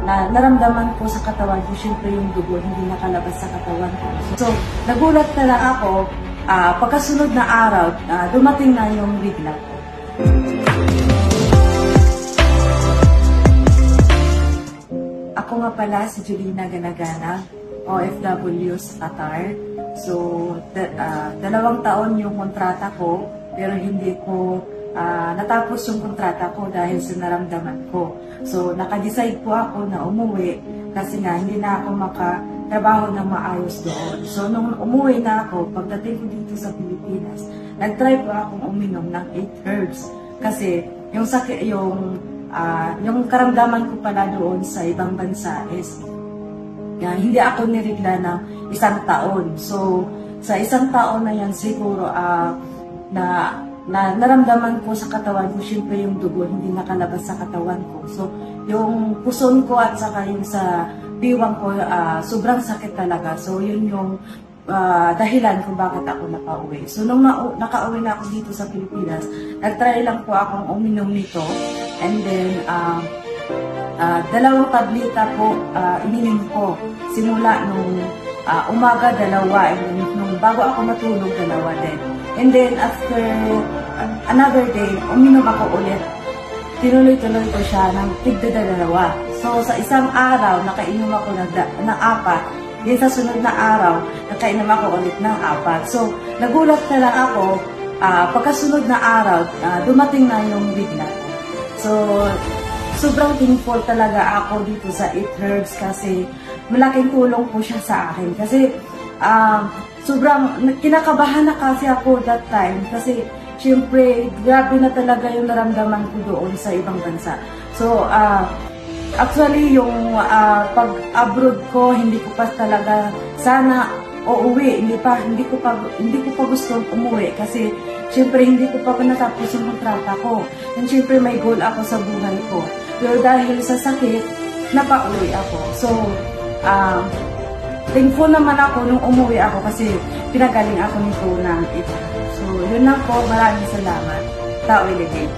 na naramdaman ko sa katawan ko, syempre yung dugo hindi nakalabas sa katawan ko. So, nagulat na lang ako, pagkasunod na araw, dumating na yung bigla ko. Ako nga pala si Julina Ganagana, OFW sa Qatar. So, 2 taon yung kontrata ko, pero hindi ko natapos yung kontrata ko dahil sa naramdaman ko. So, naka-decide po ako na umuwi kasi nga hindi na ako makatrabaho ng maayos doon. So, nung umuwi na ako, pagdating ko dito sa Pilipinas, nag-try po akong uminom ng 8 herbs. Kasi yung sakit, yung karamdaman ko pala doon sa ibang bansa is hindi ako nirigla ng 1 taon. So, sa 1 taon na yan siguro na naramdaman ko sa katawan ko, syempre yung dugo hindi nakalabas sa katawan ko. So, yung puson ko at saka yung sa biwang ko, sobrang sakit talaga. So, yun yung dahilan kung bakit ako nakauwi. So, nung nakauwi na ako dito sa Pilipinas, nag-try lang po akong uminom nito. And then, 2 tableta po ininom ko. Simula nung umaga 2, and then nung bago ako matulog 2 din. And then after another day, uminom ako ulit. Tinuloy-tuloy ko siya ng tig-2. So sa isang araw, nakainom ako ng 4. Then sa sunod na araw, nakainom ako ulit ng 4. So nagulat na lang ako, pagkasunod na araw, dumating na yung bigla. So sobrang thankful talaga ako dito sa 8 herbs kasi malaking tulong po siya sa akin. Kasi sobrang kinakabahan na kasi ako that time kasi syempre grabe na talaga yung naramdaman ko doon sa ibang bansa. So actually yung pag-abroad ko, hindi ko pa talaga sana uuwi, hindi ko pa gustong umuwi kasi syempre hindi ko pa natapos yung kontrata ko. And syempre may goal ako sa buhay ko. Pero dahil sa sakit, napauwi ako. So, thankful naman ako nung umuwi ako kasi pinagaling ako nito ng ito. So, yun lang po. Maraming salamat. Tao Iligay.